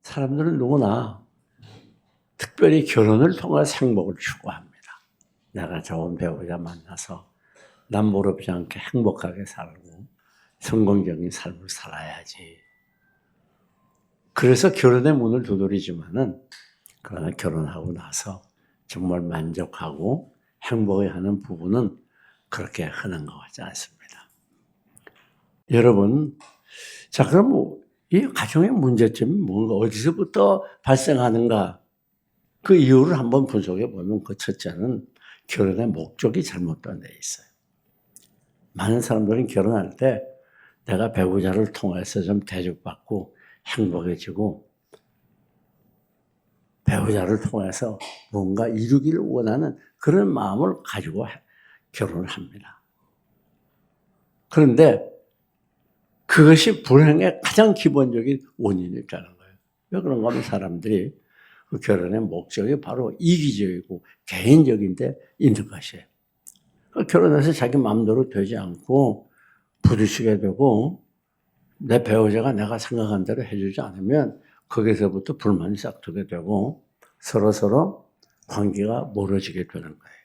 사람들은 누구나 특별히 결혼을 통해서 행복을 추구합니다. 내가 좋은 배우자 만나서 남 모르지 않게 행복하게 살고 성공적인 삶을 살아야지. 그래서 결혼의 문을 두드리지만은 그러나 결혼하고 나서 정말 만족하고 행복해하는 부분은 그렇게 흔한 것 같지 않습니다. 여러분, 자 그럼 이 가정의 문제점이 뭔가 어디서부터 발생하는가? 그 이유를 한번 분석해 보면 그 첫째는 결혼의 목적이 잘못된 데 있어요. 많은 사람들은 결혼할 때 내가 배우자를 통해서 좀 대접받고 행복해지고 배우자를 통해서 뭔가 이루기를 원하는 그런 마음을 가지고 결혼을 합니다. 그런데 그것이 불행의 가장 기본적인 원인이라는 거예요. 왜 그런가 하면 사람들이 그 결혼의 목적이 바로 이기적이고 개인적인 데 있는 것이에요. 결혼해서 자기 마음대로 되지 않고 부딪히게 되고 내 배우자가 내가 생각한 대로 해주지 않으면 거기서부터 불만이 싹트게 되고 서로 관계가 멀어지게 되는 거예요.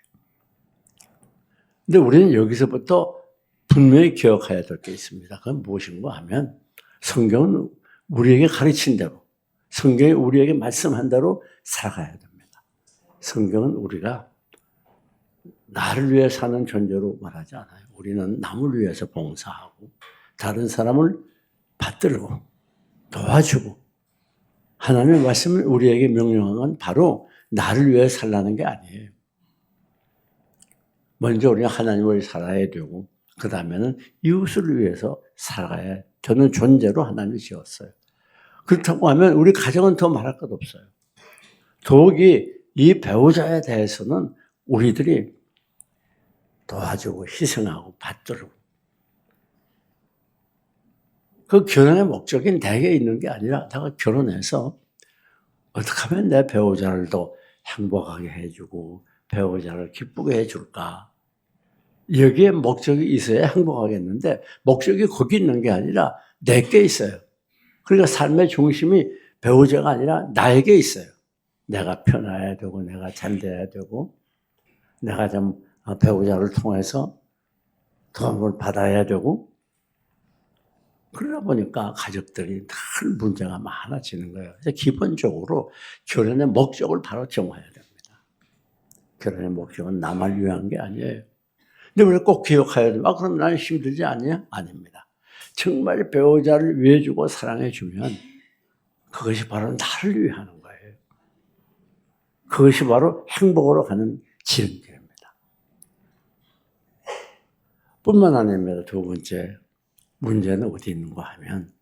근데 우리는 여기서부터 분명히 기억해야 될 게 있습니다. 그건 무엇인가 하면 성경은 우리에게 가르친 대로 성경이 우리에게 말씀한 대로 살아가야 됩니다. 성경은 우리가 나를 위해 사는 존재로 말하지 않아요. 우리는 남을 위해서 봉사하고 다른 사람을 받들고 도와주고 하나님의 말씀을 우리에게 명령한 건 바로 나를 위해 살라는 게 아니에요. 먼저 우리는 하나님을 위해 살아야 되고 그 다음에는 이웃을 위해서 살아야 되는 존재로 하나님이 지었어요. 그렇다고 하면 우리 가정은 더 말할 것 없어요. 더욱이 이 배우자에 대해서는 우리들이 도와주고 희생하고 받들고 그 결혼의 목적이 내게 있는 게 아니라 내가 결혼해서 어떻게 하면 내 배우자를 더 행복하게 해주고 배우자를 기쁘게 해줄까. 여기에 목적이 있어야 행복하겠는데 목적이 거기 있는 게 아니라 내게 있어요. 그러니까 삶의 중심이 배우자가 아니라 나에게 있어요. 내가 편해야 되고 내가 잘 돼야 되고 내가 좀 배우자를 통해서 도움을 받아야 되고 그러다 보니까 가족들이 늘 문제가 많아지는 거예요. 그래서 기본적으로 결혼의 목적을 바로 정해야 됩니다. 결혼의 목적은 나만 위한 게 아니에요. 근데 우리가 꼭 기억해야 돼요. 그럼 나는 힘들지 않냐? 아닙니다. 정말 배우자를 위해 주고 사랑해 주면 그것이 바로 나를 위하는 거예요. 그것이 바로 행복으로 가는 지름길입니다. 뿐만 아닙니다. 두 번째 문제는 어디 있는가 하면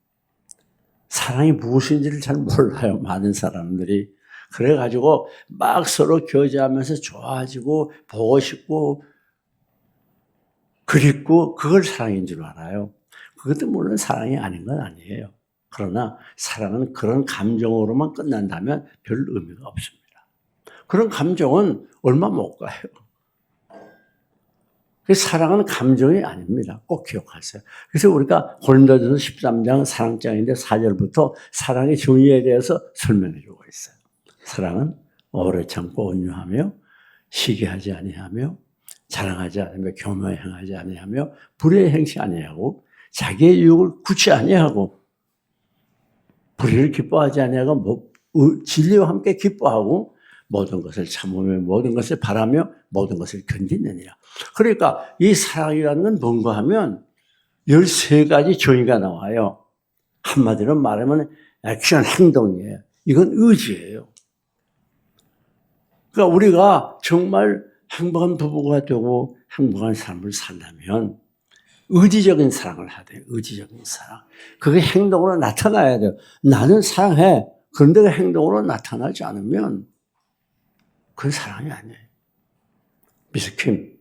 사랑이 무엇인지를 잘 몰라요. 많은 사람들이. 그래가지고 막 서로 교제하면서 좋아지고 보고 싶고 그립고 그걸 사랑인 줄 알아요. 그것도 물론 사랑이 아닌 건 아니에요. 그러나 사랑은 그런 감정으로만 끝난다면 별 의미가 없습니다. 그런 감정은 얼마 못 가요. 사랑은 감정이 아닙니다. 꼭 기억하세요. 그래서 우리가 고린도전서 13장 사랑장인데 4절부터 사랑의 정의에 대해서 설명해 주고 있어요. 사랑은 오래 참고 온유하며 시기하지 아니하며 자랑하지 않으며 교묘히 행하지 아니하며 불의에 행치 아니하고 자기의 유익을 굳이 아니하고 불의를 기뻐하지 아니하고 진리와 함께 기뻐하고 모든 것을 참으며 모든 것을 바라며 모든 것을 견디느니라. 그러니까 이 사랑이라는 건 뭔가 하면 13가지 정의가 나와요. 한마디로 말하면 액션, 행동이에요. 이건 의지예요. 그러니까 우리가 정말 행복한 부부가 되고 행복한 삶을 살려면 의지적인 사랑을 해야 돼요. 의지적인 사랑. 그게 행동으로 나타나야 돼요. 나는 사랑해. 그런데 그 행동으로 나타나지 않으면 그건 사랑이 아니에요. 미스킴.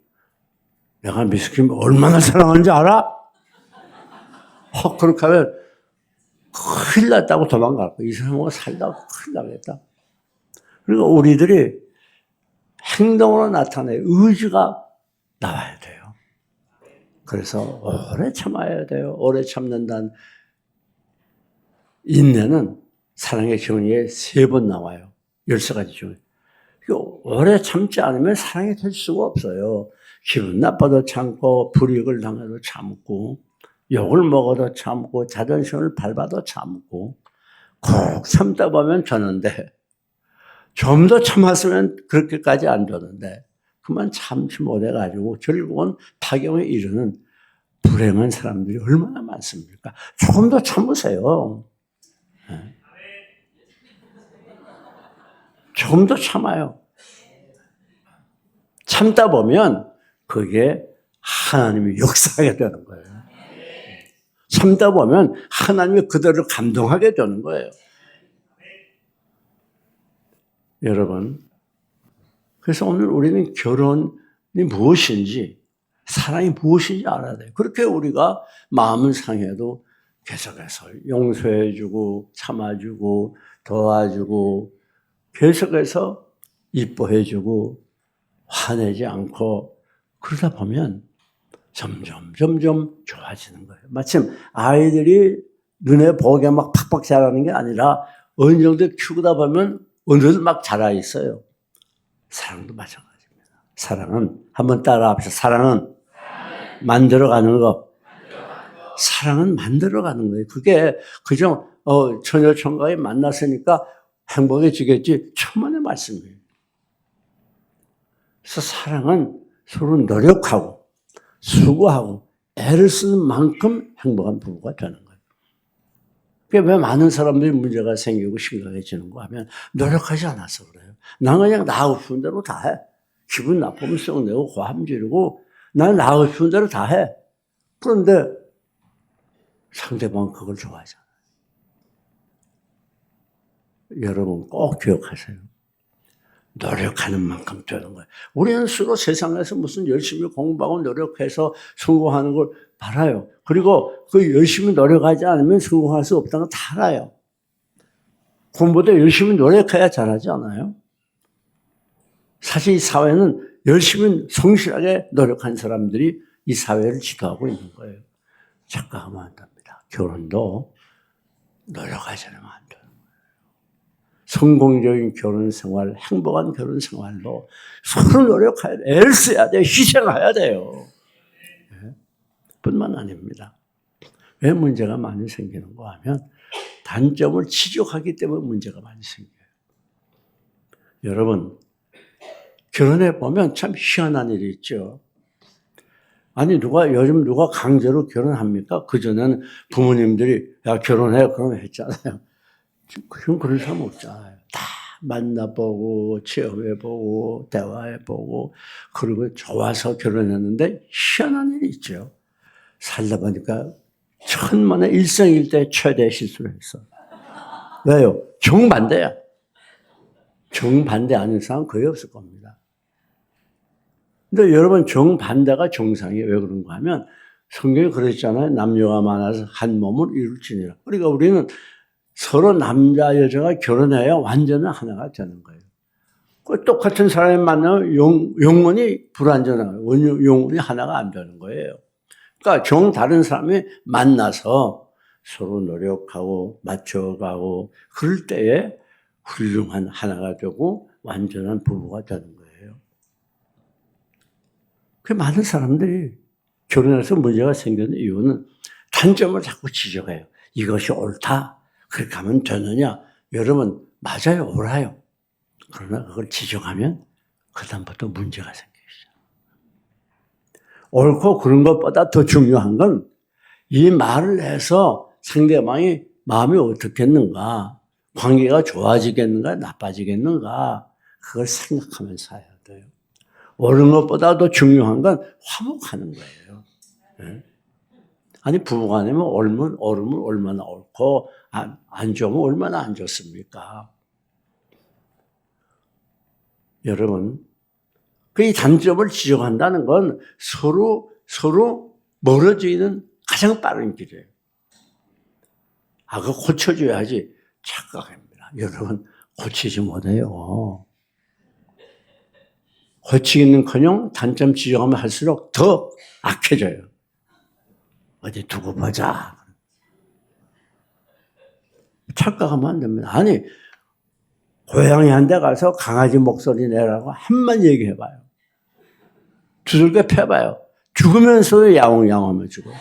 내가 미스킴 얼마나 사랑하는지 알아? 그렇게 하면 큰일 났다고 도망갈 거야. 이 사람하고 살다가 큰일 나겠다. 그러니까 우리들이 행동으로 나타내 의지가 나와야 돼요. 그래서 오래 참아야 돼요. 오래 참는다는 인내는 사랑의 정의에 3번 나와요. 13가지 중에. 오래 참지 않으면 사랑이 될 수가 없어요. 기분 나빠도 참고, 불이익을 당해도 참고, 욕을 먹어도 참고, 자존심을 밟아도 참고, 꼭 참다 보면 되는데, 좀 더 참았으면 그렇게까지 안 되는데, 그만 참지 못해가지고, 결국은 파경에 이르는 불행한 사람들이 얼마나 많습니까? 조금 더 참으세요. 조금 더 참아요. 참다 보면 그게 하나님이 역사하게 되는 거예요. 참다 보면 하나님이 그들을 감동하게 되는 거예요. 여러분, 그래서 오늘 우리는 결혼이 무엇인지, 사랑이 무엇인지 알아야 돼요. 그렇게 우리가 마음을 상해도 계속해서 용서해주고, 참아주고, 도와주고, 계속해서 이뻐해주고, 화내지 않고, 그러다 보면 점점 좋아지는 거예요. 마침 아이들이 눈에 보게 막 팍팍 자라는 게 아니라 어느 정도 키우다 보면 어느덧 막 자라 있어요. 사랑도 마찬가지입니다. 사랑은, 한번 따라 합시다. 사랑은 만들어가는 거. 사랑은 만들어가는 거예요. 그게 그저 처녀 총각이 만났으니까 행복해지겠지. 천만의 말씀이에요. 그래서 사랑은 서로 노력하고 수고하고 애를 쓰는 만큼 행복한 부부가 되는 거예요. 그게 왜 많은 사람들이 문제가 생기고 심각해지는가 하면 노력하지 않아서 그래요. 난 그냥 나하고 싶은 대로 다 해. 기분 나쁘면 썩내고 고함 지르고 난 나하고 싶은 대로 다 해. 그런데 상대방은 그걸 좋아하잖아요. 여러분 꼭 기억하세요. 노력하는 만큼 되는 거예요. 우리는 서로 세상에서 무슨 열심히 공부하고 노력해서 성공하는 걸 바라요. 그리고 그 열심히 노력하지 않으면 성공할 수 없다는 걸 다 알아요. 공부도 열심히 노력해야 잘하지 않아요? 사실 이 사회는 열심히 성실하게 노력한 사람들이 이 사회를 지도하고 있는 거예요. 착각하면 안 됩니다. 결혼도 노력하지 않으면 안 돼요. 성공적인 결혼 생활, 행복한 결혼 생활로 서로 노력해야 돼요. 애를 써야 돼요. 희생해야 돼요. 네? 뿐만 아닙니다. 왜 문제가 많이 생기는가 하면 단점을 지적하기 때문에 문제가 많이 생겨요. 여러분, 결혼해 보면 참 희한한 일이 있죠. 아니, 요즘 누가 강제로 결혼합니까? 그전에는 부모님들이, 야, 결혼해. 그러면 했잖아요. 지금 그런 사람 없잖아요. 다 만나보고, 체험해보고, 대화해보고, 그리고 좋아서 결혼했는데, 희한한 일이 있죠. 살다 보니까, 천만의 일생일대 최대 실수를 했어. 왜요? 정반대야. 정반대 아닌 사람 거의 없을 겁니다. 근데 여러분, 정반대가 정상이에요. 왜 그런가 하면, 성경이 그랬잖아요. 남녀가 많아서 한 몸을 이룰지니라. 그러니까 우리는 서로 남자, 여자가 결혼해야 완전히 하나가 되는 거예요. 그 똑같은 사람이 만나면 영혼이 불완전하고, 영혼이 하나가 안 되는 거예요. 그러니까 다른 사람이 만나서 서로 노력하고, 맞춰가고, 그럴 때에 훌륭한 하나가 되고, 완전한 부부가 되는 거예요. 그 많은 사람들이 결혼해서 문제가 생기는 이유는 단점을 자꾸 지적해요. 이것이 옳다. 그렇게 하면 되느냐? 여러분, 맞아요. 옳아요. 그러나 그걸 지적하면 그다음부터 문제가 생기죠. 옳고 그런 것보다 더 중요한 건 이 말을 해서 상대방이 마음이 어떻겠는가, 관계가 좋아지겠는가, 나빠지겠는가, 그걸 생각하면서 해야 돼요. 옳은 것보다 더 중요한 건 화목하는 거예요. 네? 아니, 부부간에는 옳으면 얼마나 옳고, 안 좋으면 얼마나 안 좋습니까? 여러분, 그 단점을 지적한다는 건 서로 멀어지는 가장 빠른 길이에요. 그거 고쳐줘야지. 착각입니다. 여러분, 고치지 못해요. 고치기는커녕 단점 지적하면 할수록 더 악해져요. 어디 두고 보자. 착각하면 안 됩니다. 아니, 고양이 한 대 가서 강아지 목소리 내라고 한번 얘기해봐요. 두들겨 패봐요. 죽으면서도 야옹야옹하면 죽어요.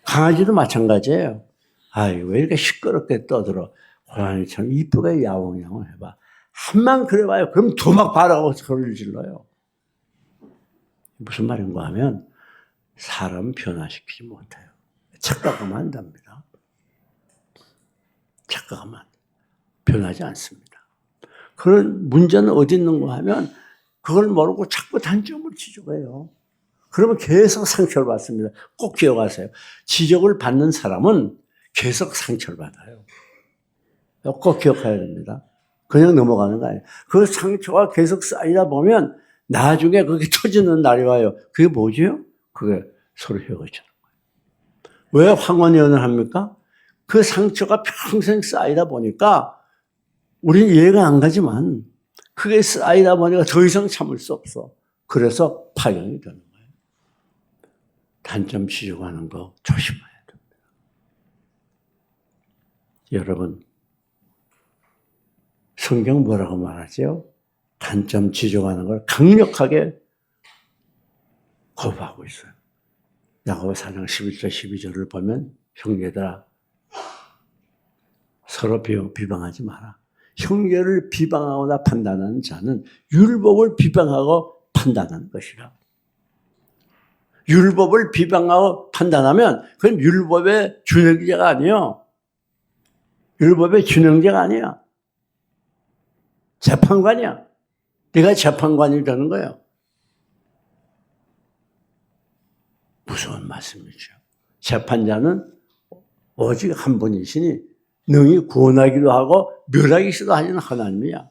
강아지도 마찬가지예요. 아이, 왜 이렇게 시끄럽게 떠들어. 고양이처럼 이쁘게 야옹야옹 해봐. 한만 그래봐요. 그럼 도막 바라고 소리를 질러요. 무슨 말인가 하면 사람 변화시키지 못해요. 착각하면 안 됩니다. 착각하면 안 돼요. 변하지 않습니다. 그런 문제는 어디 있는가 하면 그걸 모르고 자꾸 단점을 지적해요. 그러면 계속 상처를 받습니다. 꼭 기억하세요. 지적을 받는 사람은 계속 상처를 받아요. 꼭 기억해야 됩니다. 그냥 넘어가는 거 아니에요. 그 상처가 계속 쌓이다 보면 나중에 그게 터지는 날이 와요. 그게 뭐죠? 그게 서로 헤어지는 거예요. 왜 황혼연을 합니까? 그 상처가 평생 쌓이다 보니까 우리는 이해가 안 가지만 그게 쌓이다 보니까 더 이상 참을 수 없어. 그래서 파경이 되는 거예요. 단점 지적하는 거 조심해야 됩니다. 여러분, 성경 뭐라고 말하죠? 단점 지적하는 걸 강력하게 거부하고 있어요. 야고보 4장 11절 12절을 보면 형제들아 서로 비방하지 마라. 형제를 비방하거나 판단하는 자는 율법을 비방하고 판단하는 것이라. 율법을 비방하고 판단하면 그건 율법의 준행자가 아니에요. 율법의 준행자가 아니야. 재판관이야. 네가 재판관이 되는 거예요. 무서운 말씀이죠. 재판자는 오직 한 분이시니 능히 구원하기도 하고 멸하기도 하는 하나님이야.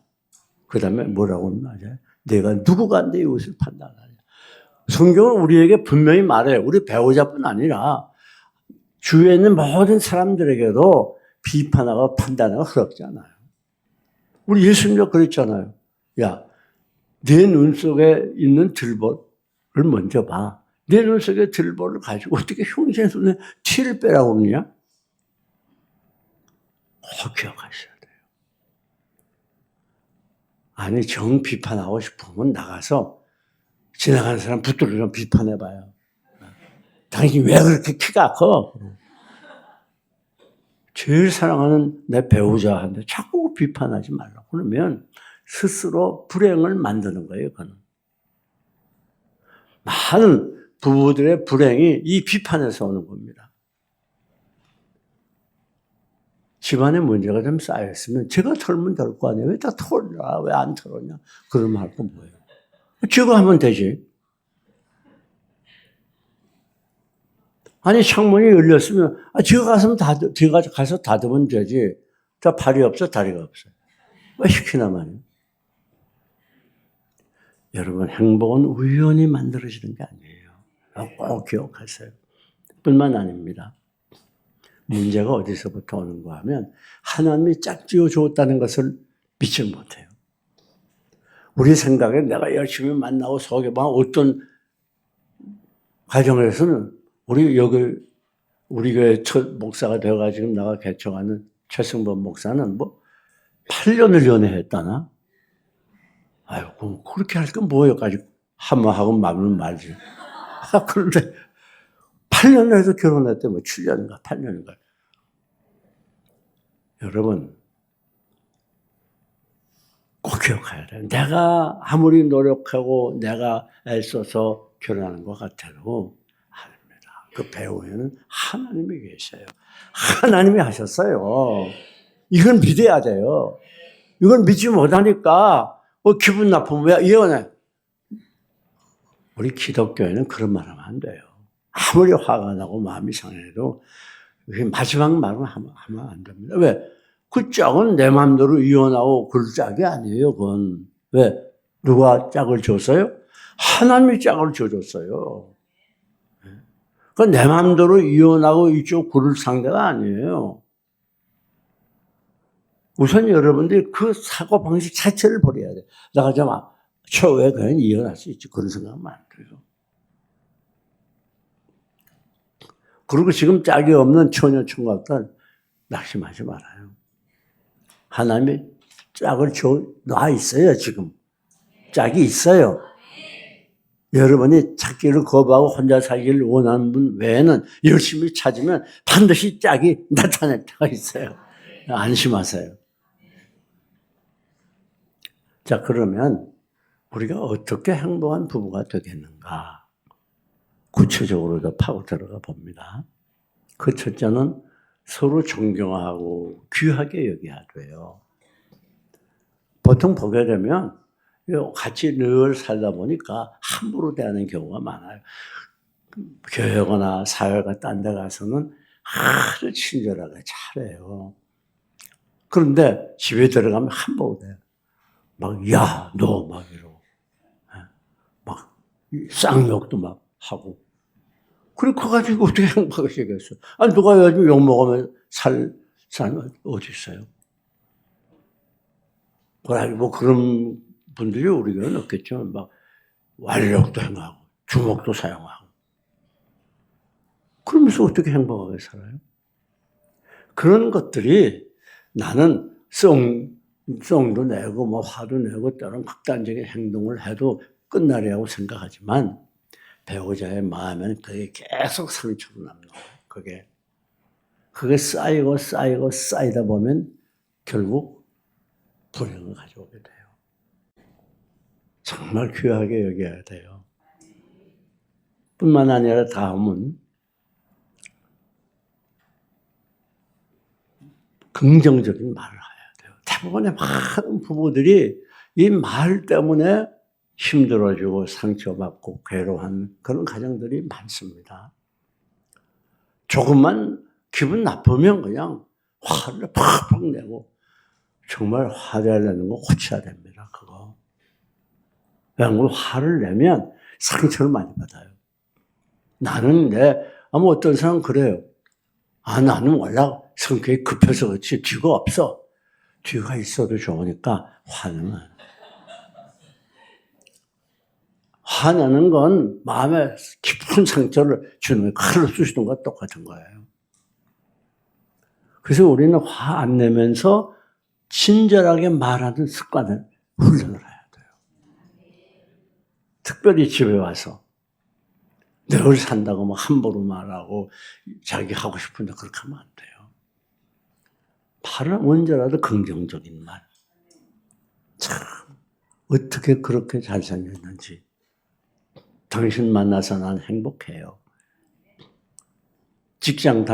그 다음에 뭐라고 말해요? 내가 누구가 내 이웃을 판단하냐. 성경은 우리에게 분명히 말해요. 우리 배우자뿐 아니라 주위에 있는 모든 사람들에게도 비판하고 판단하고 그렇지 않아요. 우리 예수님도 그랬잖아요. 야, 내 눈 속에 있는 들보를 먼저 봐. 내 눈 속에 들보를 가지고 어떻게 형제 눈에 티를 빼라고 그러냐? 꼭 기억하셔야 돼요. 아니, 정 비판하고 싶으면 나가서 지나가는 사람 붙들어 좀 비판해봐요. 당신이 왜 그렇게 키가 커? 제일 사랑하는 내 배우자한테 자꾸 비판하지 말라고. 그러면 스스로 불행을 만드는 거예요, 그는. 많은 부부들의 불행이 이 비판에서 오는 겁니다. 집안에 문제가 좀 쌓였으면 제가 털면 될 거 아니에요. 왜 다 털냐? 왜 안 털었냐? 그러면 할 건 뭐예요? 제가 하면 되지. 아니, 창문이 열렸으면, 제가 가서 닫으면 되지. 다 발이 없어, 다리가 없어. 왜 시키나 말이에요? 여러분, 행복은 우연히 만들어지는 게 아니에요. 꼭 기억하세요. 뿐만 아닙니다. 문제가 어디서부터 오는가 하면 하나님이 짝지어 주었다는 것을 믿지 못해요. 우리 생각에 내가 열심히 만나고 속여봐 어떤 가정에서는 우리 교회 첫 목사가 되어가지고 내가 개척하는 최승범 목사는 8년을 연애했다나? 아유, 그럼 그렇게 할 건 뭐예요? 가지고 한번 하고 말면 말지. 그런데 8년 해서 결혼했대, 7년인가, 8년인가. 여러분, 꼭 기억해야 돼요. 내가 아무리 노력하고 내가 애써서 결혼하는 것 같아도 아닙니다. 그 배후에는 하나님이 계셔요. 하나님이 하셨어요. 이건 믿어야 돼요. 이건 믿지 못하니까 기분 나쁘면 왜 이혼해? 우리 기독교에는 그런 말 하면 안 돼요. 아무리 화가 나고 마음이 상해도 마지막 말은 하면 안 됩니다. 왜? 그 짝은 내 마음대로 이혼하고 그럴 짝이 아니에요, 그건. 왜? 누가 짝을 줬어요? 하나님이 짝을 줘줬어요. 그건 내 마음대로 이혼하고 이쪽 그럴 상대가 아니에요. 우선 여러분들이 그 사고방식 자체를 버려야 돼요. 내가 좀 최후에 그냥 이혼할 수 있지. 그런 생각하면 안 돼요. 그리고 지금 짝이 없는 처녀 총각들 낙심하지 말아요. 하나님이 짝을 놔 있어요, 지금. 짝이 있어요. 여러분이 찾기를 거부하고 혼자 살기를 원하는 분 외에는 열심히 찾으면 반드시 짝이 나타날 때가 있어요. 안심하세요. 자, 그러면 우리가 어떻게 행복한 부부가 되겠는가? 구체적으로 더 파고 들어가 봅니다. 그 첫째는 서로 존경하고 귀하게 여겨야 돼요. 보통 보게 되면 같이 늘 살다 보니까 함부로 대하는 경우가 많아요. 교회거나 사회가 딴 데 가서는 아주 친절하게 잘해요. 그런데 집에 들어가면 함부로 돼요. 막, 야, 너, 막 이러고. 막, 쌍욕도 막 하고. 그래, 그거 가지고 어떻게 행복하시겠어? 아니, 누가 요즘 욕먹으면 살면 어디 있어요? 뭐 그런 분들이 우리 교회는 없겠죠. 막, 완력도 행하고, 주먹도 사용하고. 그러면서 어떻게 행복하게 살아요? 그런 것들이 나는 썽도 내고, 뭐 화도 내고, 때론 극단적인 행동을 해도 끝나리라고 생각하지만, 배우자의 마음에는 그게 계속 상처로 남는 거예요. 그게 쌓이다 보면 결국 불행을 가져오게 돼요. 정말 귀하게 여겨야 돼요. 뿐만 아니라 다음은 긍정적인 말을 해야 돼요. 대부분의 많은 부부들이 이 말 때문에 힘들어지고 상처받고 괴로워하는 그런 가정들이 많습니다. 조금만 기분 나쁘면 그냥 화를 팍팍 내고 정말 화를 내는 거 고쳐야 됩니다. 그거. 왜냐하면 화를 내면 상처를 많이 받아요. 나는 어떤 사람은 그래요. 나는 원래 성격이 급해서 그렇지 뒤가 없어. 뒤가 있어도 좋으니까 화는. 화나는 건 마음에 깊은 상처를 주는 칼로 쑤시는 것과 똑같은 거예요. 그래서 우리는 화 안 내면서 친절하게 말하는 습관을 훈련을 해야 돼요. 특별히 집에 와서 늘 산다고 막 함부로 말하고 자기 하고 싶은데 그렇게 하면 안 돼요. 말은 언제라도 긍정적인 말. 참 어떻게 그렇게 잘생겼는지. 당신 만나서 난 행복해요. 직장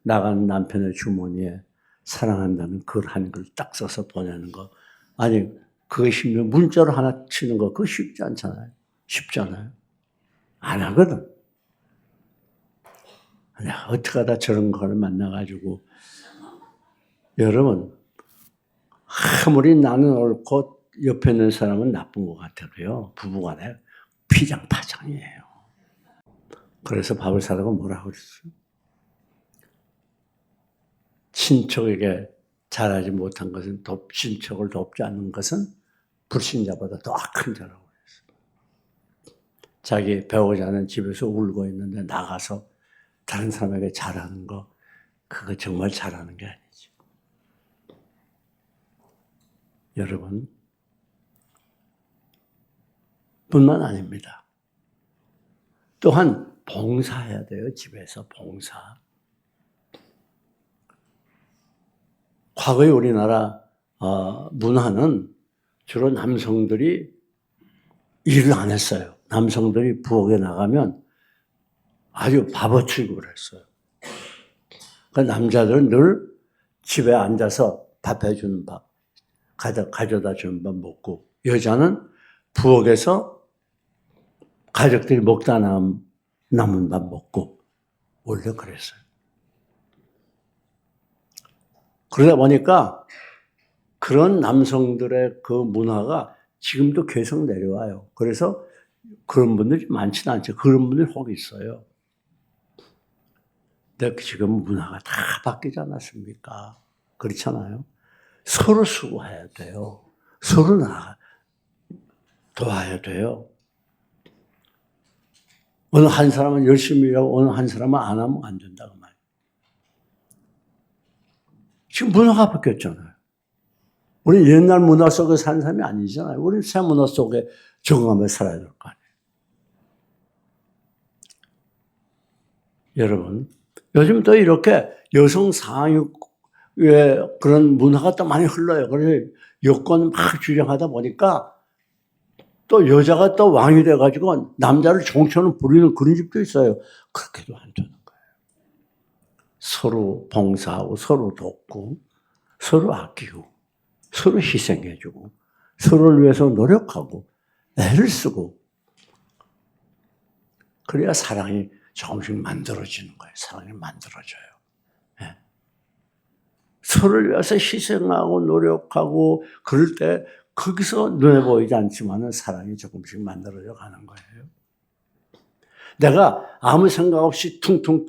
나가는 남편의 주머니에 사랑한다는 글 한 글 딱 써서 보내는 거. 아니 그것이 문자로 하나 치는 거 그거 쉽지 않잖아요. 쉽잖아요. 안 하거든. 내가 어떻게 하다 저런 거를 만나가지고 여러분 아무리 나는 옳고 옆에 있는 사람은 나쁜 것 같아도요. 부부간에 피장파장이에요. 그래서 바울 사도가 뭐라고 그랬어요? 친척에게 잘하지 못한 것은 친척을 돕지 않는 것은 불신자보다 더 악한 자라고 그랬어요. 자기 배우자는 집에서 울고 있는데 나가서 다른 사람에게 잘하는 거 그거 정말 잘하는 게 아니죠. 여러분 뿐만 아닙니다. 또한 봉사해야 돼요. 집에서 봉사. 과거의 우리나라 문화는 주로 남성들이 일을 안 했어요. 남성들이 부엌에 나가면 아주 바보 취급을 했어요. 그러니까 남자들은 늘 집에 앉아서 밥 해주는 밥, 가져다 주는 밥 먹고 여자는 부엌에서 가족들이 먹다 남은 밥 먹고 원래 그랬어요. 그러다 보니까 그런 남성들의 그 문화가 지금도 계속 내려와요. 그래서 그런 분들이 많지는 않죠. 그런 분들이 혹 있어요. 근데 지금 문화가 다 바뀌지 않았습니까? 그렇잖아요. 서로 수고해야 돼요. 서로 도와야 돼요. 어느 한 사람은 열심히 일하고 어느 한 사람은 안 하면 안 된다고 말이에요. 지금 문화가 바뀌었잖아요. 우리 옛날 문화 속에 사는 사람이 아니잖아요. 우리는 새 문화 속에 적응하며 살아야 될 거 아니에요. 여러분, 요즘 또 이렇게 여성 상위의 그런 문화가 또 많이 흘러요. 그래서 여권 막 주장하다 보니까 또 여자가 또 왕이 돼가지고 남자를 종처럼 부리는 그런 집도 있어요. 그렇게도 안 되는 거예요. 서로 봉사하고 서로 돕고 서로 아끼고 서로 희생해주고 서로를 위해서 노력하고 애를 쓰고 그래야 사랑이 조금씩 만들어지는 거예요. 사랑이 만들어져요. 네. 서로를 위해서 희생하고 노력하고 그럴 때 거기서 눈에 보이지 않지만 사랑이 조금씩 만들어져 가는 거예요. 내가 아무 생각 없이 퉁퉁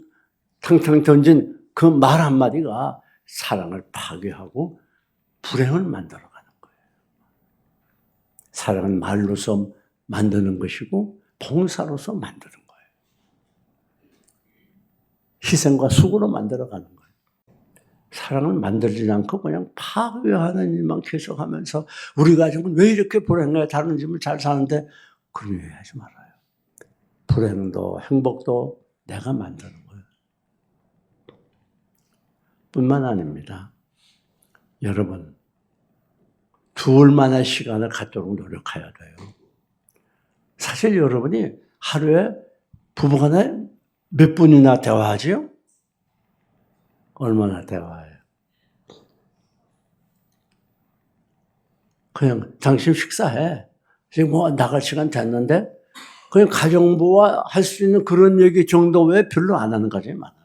탕탕 던진 그 말 한마디가 사랑을 파괴하고 불행을 만들어가는 거예요. 사랑은 말로서 만드는 것이고 봉사로서 만드는 거예요. 희생과 수고로 만들어가는 거예요. 사랑을 만들지 않고 그냥 파괴하는 일만 계속하면서 우리 가족은 왜 이렇게 불행해? 다른 집은 잘 사는데 그런 얘기 하지 말아요. 불행도 행복도 내가 만드는 거예요. 뿐만 아닙니다. 여러분, 둘만의 시간을 갖도록 노력해야 돼요. 사실 여러분이 하루에 부부간에 몇 분이나 대화하지요? 얼마나 대화해요? 그냥 당신 식사해. 지금 뭐 나갈 시간 됐는데 그냥 가정부와 할 수 있는 그런 얘기 정도 외에 별로 안 하는 가정이 많아요.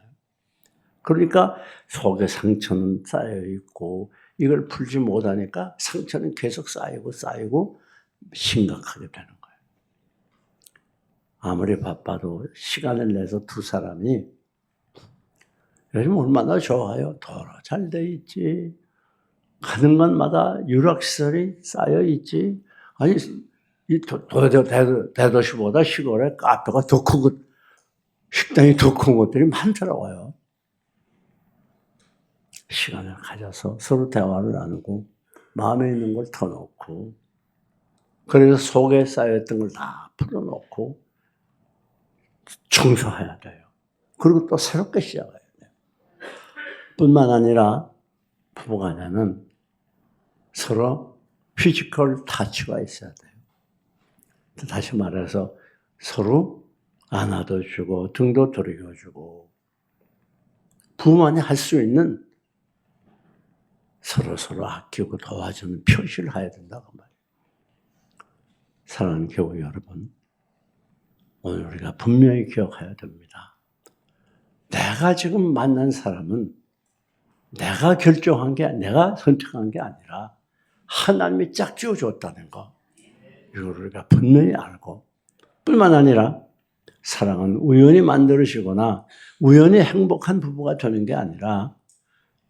그러니까 속에 상처는 쌓여 있고 이걸 풀지 못하니까 상처는 계속 쌓이고 심각하게 되는 거예요. 아무리 바빠도 시간을 내서 두 사람이 요즘 얼마나 좋아요. 도로 잘 돼 있지. 가는 곳마다 유락시설이 쌓여 있지. 아니 이 대도시보다 시골에 카페가 더 크고 식당이 더 큰 것들이 많더라고요. 시간을 가져서 서로 대화를 나누고 마음에 있는 걸 터놓고 그래서 속에 쌓였던 걸 다 풀어놓고 청소해야 돼요. 그리고 또 새롭게 시작해야 돼요. 뿐만 아니라 부부간에는 서로 피지컬 타치가 있어야 돼요. 다시 말해서 서로 안아도 주고 등도 두들겨주고 부부만이 할 수 있는 서로 아끼고 도와주는 표시를 해야 된다고 말이에요. 사랑하는 교우 여러분, 오늘 우리가 분명히 기억해야 됩니다. 내가 지금 만난 사람은 내가 결정한 게, 내가 선택한 게 아니라 하나님이 짝지어 줬다는 거. 이걸 우리가 분명히 알고, 뿐만 아니라 사랑은 우연히 만들어지거나 우연히 행복한 부부가 되는 게 아니라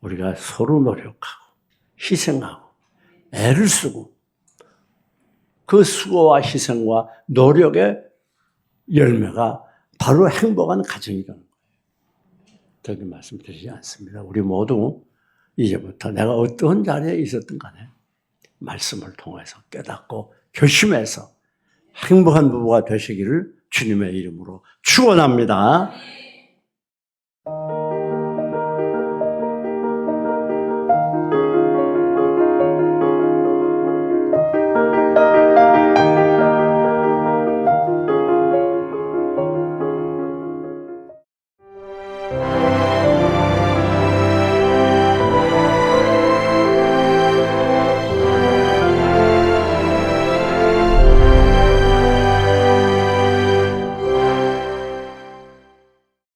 우리가 서로 노력하고 희생하고 애를 쓰고 그 수고와 희생과 노력의 열매가 바로 행복한 가정이라는 거예요. 그렇게 말씀드리지 않습니다. 우리 모두 이제부터 내가 어떤 자리에 있었든 간에 말씀을 통해서 깨닫고 결심해서 행복한 부부가 되시기를 주님의 이름으로 축원합니다.